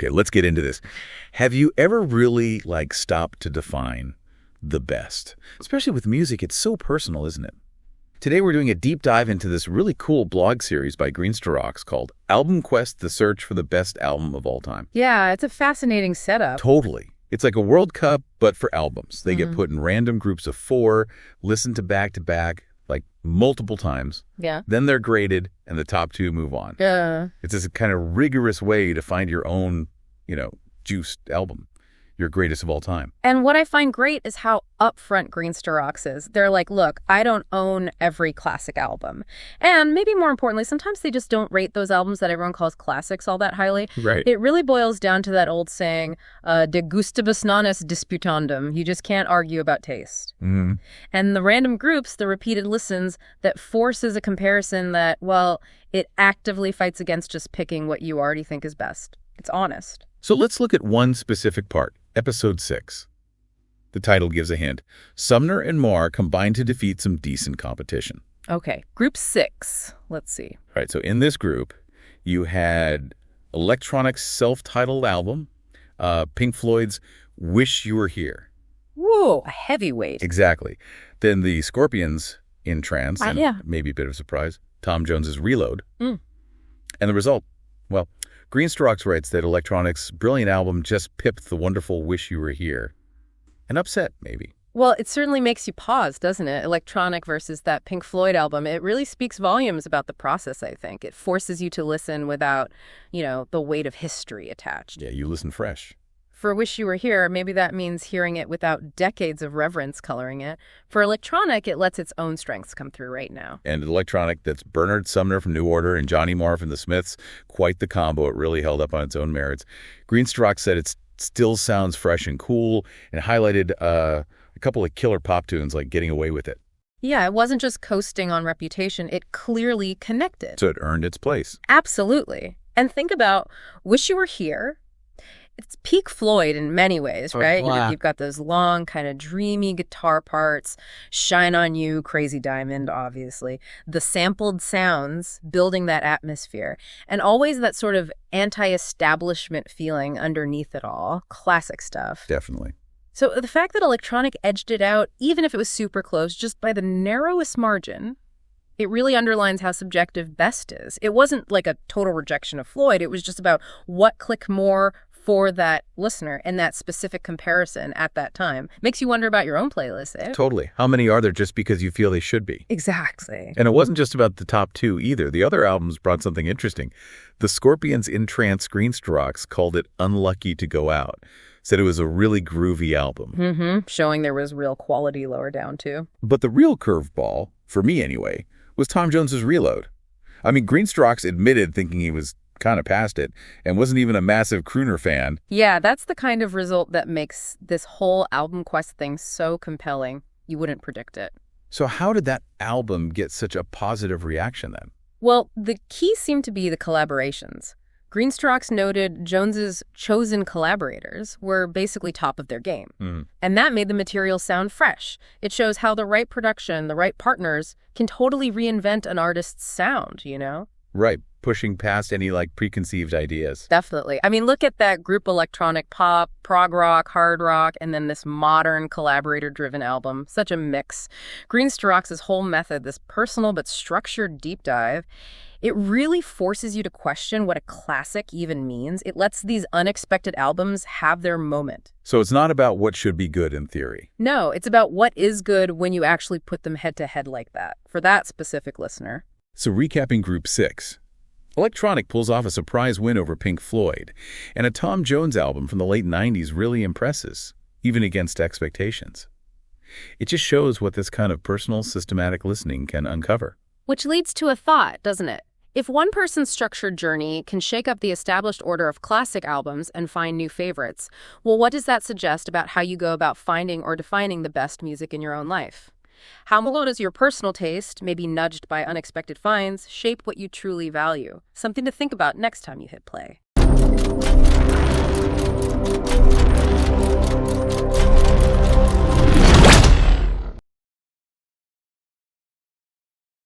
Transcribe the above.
Okay, let's get into this. Have you ever really, stopped to define the best? Especially with music, it's so personal, isn't it? Today we're doing a deep dive into this really cool blog series by Greenstocks called Album Quest: The Search for the Best Album of All Time. Yeah, it's a fascinating setup. Totally. It's like a World Cup, but for albums. They get put in random groups of 4, listened to back, multiple times. Yeah. Then they're graded, and the top 2 move on. It's this kind of rigorous way to find your own, juiced album, your greatest of all time. And what I find great is how upfront Greenstocks is. They're like, look, I don't own every classic album. And maybe more importantly, sometimes they just don't rate those albums that everyone calls classics all that highly. Right. It really boils down to that old saying, de gustibus non est disputandum. You just can't argue about taste. Mm-hmm. And the random groups, the repeated listens, that forces a comparison that, well, it actively fights against just picking what you already think is best. It's honest. So let's look at one specific part, episode 6. The title gives a hint. Sumner and Marr combined to defeat some decent competition. Okay, group 6. Let's see. All right, so in this group, you had electronic's self-titled album, Pink Floyd's Wish You Were Here. Whoa, a heavyweight. Exactly. Then the Scorpions' In Trance, and yeah. maybe a bit of a surprise, Tom Jones's Reload. Mm. And the result, well, Greenstocks writes that electronic's brilliant album just pipped the wonderful Wish You Were Here. And upset, maybe. Well, it certainly makes you pause, doesn't it? Electronic versus that Pink Floyd album. It really speaks volumes about the process, I think. It forces you to listen without, the weight of history attached. Yeah, you listen fresh. For Wish You Were Here, maybe that means hearing it without decades of reverence coloring it. For electronic, it lets its own strengths come through right now. And electronic, that's Bernard Sumner from New Order and Johnny Marr from the Smiths. Quite the combo. It really held up on its own merits. Greenstocks said it still sounds fresh and cool, and highlighted a couple of killer pop tunes like Getting Away With It. Yeah, it wasn't just coasting on reputation. It clearly connected. So it earned its place. Absolutely. And think about Wish You Were Here. It's peak Floyd in many ways, right? Wow. You've got those long, kind of dreamy guitar parts, Shine on You, Crazy Diamond, obviously, the sampled sounds building that atmosphere, and always that sort of anti-establishment feeling underneath it all. Classic stuff. Definitely. So the fact that electronic edged it out, even if it was super close, just by the narrowest margin, it really underlines how subjective best is. It wasn't like a total rejection of Floyd. It was just about what clicked more for that listener in that specific comparison at that time. Makes you wonder about your own playlist, eh? Totally. How many are there just because you feel they should be? Exactly. And it wasn't just about the top 2 either. The other albums brought something interesting. The Scorpions' In Trance Greenstocks called it Unlucky to Go Out. Said it was a really groovy album. Showing there was real quality lower down, too. But the real curveball, for me anyway, was Tom Jones's Reload. I mean, Greenstocks admitted thinking he was kind of past it and wasn't even a massive crooner fan. Yeah, that's the kind of result that makes this whole album quest thing so compelling. You wouldn't predict it. So how did that album get such a positive reaction then? Well, the key seemed to be the collaborations. Greenstocks noted Jones's chosen collaborators were basically top of their game. And that made the material sound fresh. It shows how the right production, the right partners can totally reinvent an artist's sound, Right. Pushing past any preconceived ideas. Definitely. I mean, look at that group electronic pop, prog rock, hard rock, and then this modern collaborator-driven album. Such a mix. Greenstocks' whole method, this personal but structured deep dive, it really forces you to question what a classic even means. It lets these unexpected albums have their moment. So it's not about what should be good in theory. No, it's about what is good when you actually put them head-to-head like that, for that specific listener. So recapping Group 6. Electronic pulls off a surprise win over Pink Floyd, and a Tom Jones album from the late 90s really impresses, even against expectations. It just shows what this kind of personal, systematic listening can uncover. Which leads to a thought, doesn't it? If one person's structured journey can shake up the established order of classic albums and find new favorites, well, what does that suggest about how you go about finding or defining the best music in your own life? How will does your personal taste, maybe nudged by unexpected finds, shape what you truly value? Something to think about next time you hit play.